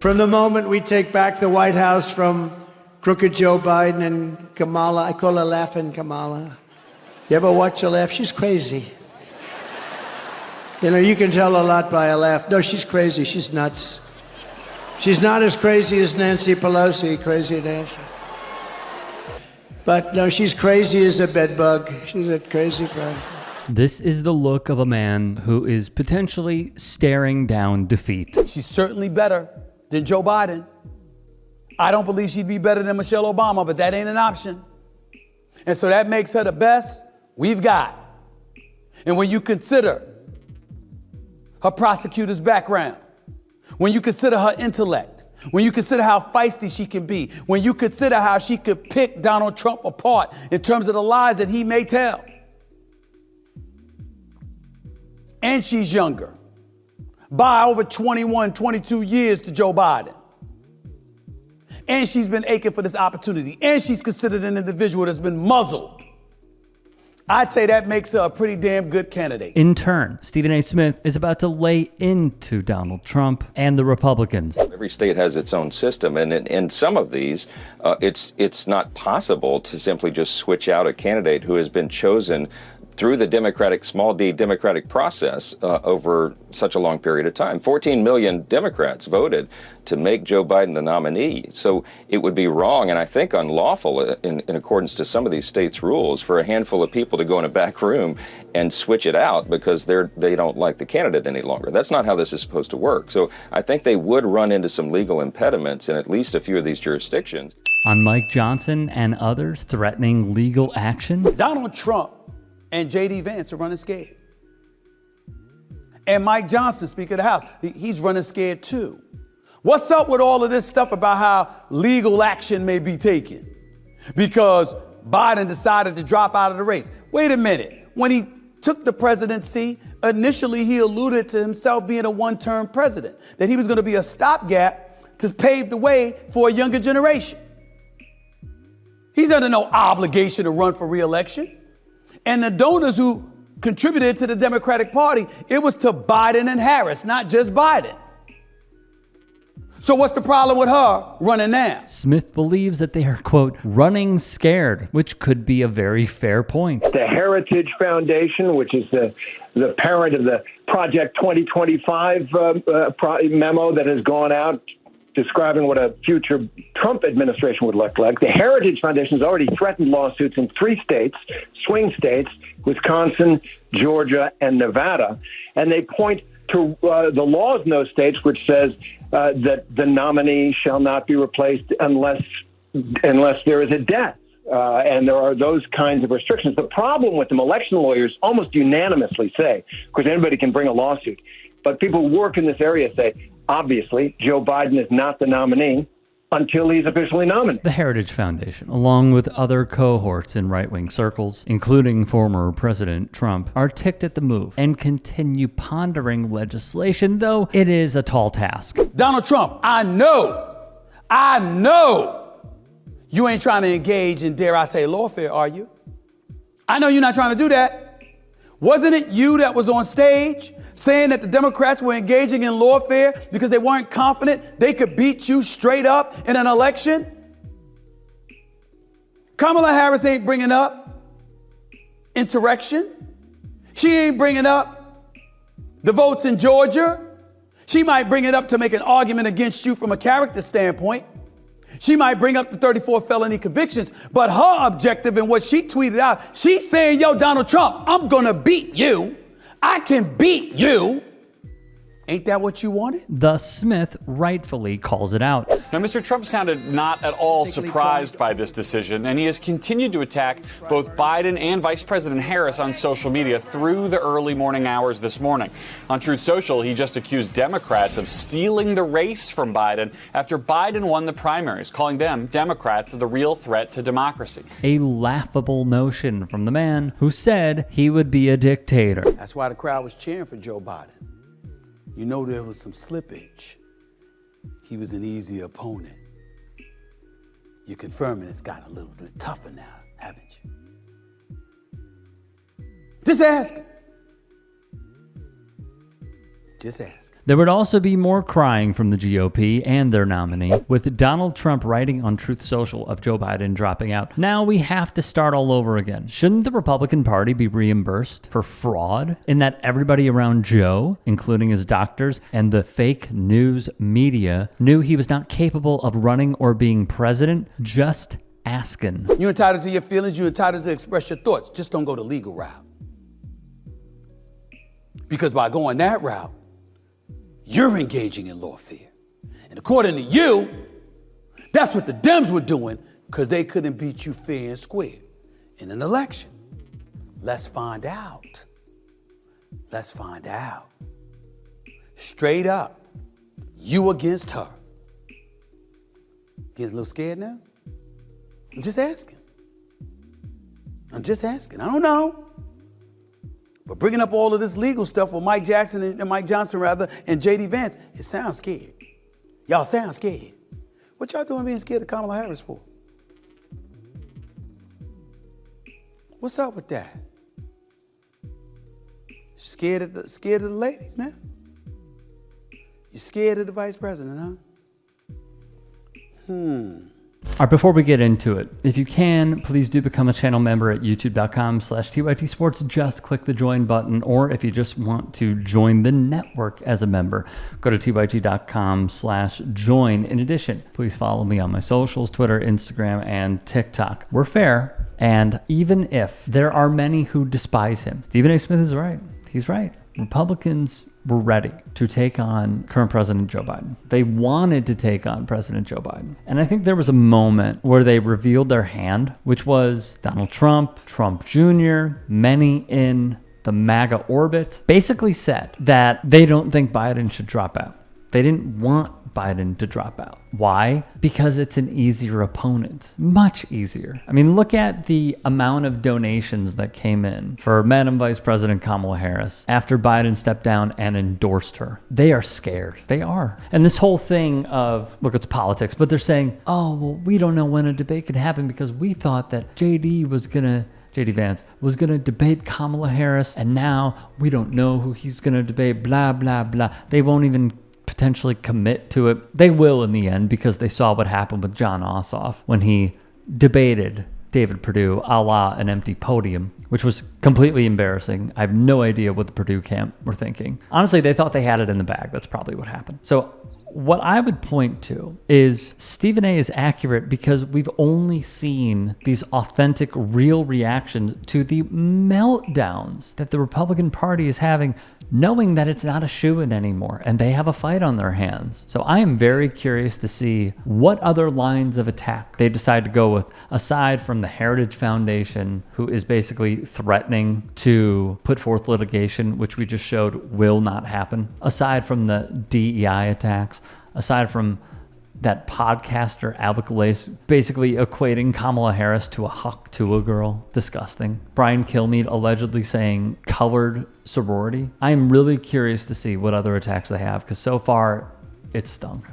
From the moment we take back the White House from crooked Joe Biden and Kamala, I call her Laughing Kamala. You ever watch her laugh? She's crazy. You know, you can tell a lot by a laugh. No, she's crazy. She's nuts. She's not as crazy as Nancy Pelosi, crazy Nancy. But no, she's crazy as a bedbug. She's a crazy person. This is the look of a man who is potentially staring down defeat. She's certainly better than Joe Biden. I don't believe she'd be better than Michelle Obama, but that ain't an option. And so that makes her the best we've got. And when you consider her prosecutor's background, when you consider her intellect, when you consider how feisty she can be, when you consider how she could pick Donald Trump apart in terms of the lies that he may tell. And she's younger by over 21, 22 years to Joe Biden. And she's been aching for this opportunity. And she's considered an individual that's been muzzled. I'd say that makes her a pretty damn good candidate. In turn, Stephen A. Smith is about to lay into Donald Trump and the Republicans. Every state has its own system, and in some of these, it's not possible to simply just switch out a candidate who has been chosen through the democratic, small d democratic process over such a long period of time. 14 million Democrats voted to make Joe Biden the nominee. So it would be wrong and I think unlawful in accordance to some of these states' rules for a handful of people to go in a back room and switch it out because they don't like the candidate any longer. That's not how this is supposed to work. So I think they would run into some legal impediments in at least a few of these jurisdictions. On Mike Johnson and others threatening legal action, Donald Trump and J.D. Vance are running scared. And Mike Johnson, Speaker of the House, he's running scared too. What's up with all of this stuff about how legal action may be taken because Biden decided to drop out of the race? Wait a minute. When he took the presidency, initially he alluded to himself being a one-term president, that he was going to be a stopgap to pave the way for a younger generation. He's under no obligation to run for re-election. And the donors who contributed to the Democratic Party, it was to Biden and Harris, not just Biden. So what's the problem with her running now? Smith believes that they are, quote, running scared, which could be a very fair point. The Heritage Foundation, which is the parent of the Project 2025 memo that has gone out describing what a future Trump administration would look like. The Heritage Foundation has already threatened lawsuits in 3 states, swing states, Wisconsin, Georgia, and Nevada. And they point to the laws in those states, which says that the nominee shall not be replaced unless there is a death. And there are those kinds of restrictions. The problem with them, election lawyers almost unanimously say, because anybody can bring a lawsuit, but people who work in this area say, obviously, Joe Biden is not the nominee until he's officially nominated. The Heritage Foundation, along with other cohorts in right-wing circles, including former President Trump, are ticked at the move and continue pondering legislation, though it is a tall task. Donald Trump, I know you ain't trying to engage in, dare I say, lawfare, are you? I know you're not trying to do that. Wasn't it you that was on stage saying that the Democrats were engaging in lawfare because they weren't confident they could beat you straight up in an election? Kamala Harris ain't bringing up insurrection. She ain't bringing up the votes in Georgia. She might bring it up to make an argument against you from a character standpoint. She might bring up the 34 felony convictions, but her objective and what she tweeted out, she's saying, yo, Donald Trump, I'm gonna beat you. I can beat you. Ain't that what you wanted? Thus, Smith rightfully calls it out. Now, Mr. Trump sounded not at all surprised by this decision, and he has continued to attack both Biden and Vice President Harris on social media through the early morning hours this morning. On Truth Social, he just accused Democrats of stealing the race from Biden after Biden won the primaries, calling them, Democrats, the real threat to democracy. A laughable notion from the man who said he would be a dictator. That's why the crowd was cheering for Joe Biden. You know there was some slippage. He was an easy opponent. You're confirming it's gotten a little bit tougher now, haven't you? Just asking. Just ask. There would also be more crying from the GOP and their nominee, with Donald Trump writing on Truth Social of Joe Biden dropping out. Now we have to start all over again. Shouldn't the Republican Party be reimbursed for fraud in that everybody around Joe, including his doctors and the fake news media, knew he was not capable of running or being president? Just asking. You're entitled to your feelings. You're entitled to express your thoughts. Just don't go the legal route. Because by going that route, you're engaging in lawfare. And according to you, that's what the Dems were doing because they couldn't beat you fair and square in an election. Let's find out. Let's find out. Straight up, you against her. Getting a little scared now? I'm just asking. I don't know. But bringing up all of this legal stuff with Mike Jackson and Mike Johnson, and J.D. Vance, it sounds scared. Y'all sound scared. What y'all doing being scared of Kamala Harris for? What's up with that? Scared of the ladies now? You scared of the vice president, huh? All right, before we get into it, if you can, please do become a channel member at youtube.com/TYT Sports. Just click the join button, or if you just want to join the network as a member, go to tyt.com/join. In addition, please follow me on my socials, Twitter, Instagram, and TikTok. We're fair, and even if there are many who despise him, Stephen A. Smith is right. He's right. Republicans were ready to take on current President Joe Biden. They wanted to take on President Joe Biden. And I think there was a moment where they revealed their hand, which was Donald Trump, Trump Jr., many in the MAGA orbit, basically said that they don't think Biden should drop out. They didn't want Biden to drop out. Why? Because it's an easier opponent. Much easier. I mean, look at the amount of donations that came in for Madam Vice President Kamala Harris after Biden stepped down and endorsed her. They are scared. They are. And this whole thing of, look, it's politics, but they're saying, oh, well, we don't know when a debate could happen because we thought that J.D. Vance was going to debate Kamala Harris, and now we don't know who he's going to debate, blah, blah, blah. They won't even potentially commit to it. They will in the end because they saw what happened with Jon Ossoff when he debated David Perdue a la an empty podium, which was completely embarrassing. I have no idea what the Purdue camp were thinking. Honestly, they thought they had it in the bag. That's probably what happened. So what I would point to is Stephen A. is accurate because we've only seen these authentic, real reactions to the meltdowns that the Republican Party is having, knowing that it's not a shoo-in anymore and they have a fight on their hands. So I am very curious to see what other lines of attack they decide to go with, aside from the Heritage Foundation, who is basically threatening to put forth litigation, which we just showed will not happen, aside from the DEI attacks, aside from that podcaster Alec Lace basically equating Kamala Harris to a Huck to a girl. Disgusting. Brian Kilmeade allegedly saying colored sorority. I'm really curious to see what other attacks they have because so far it stunk.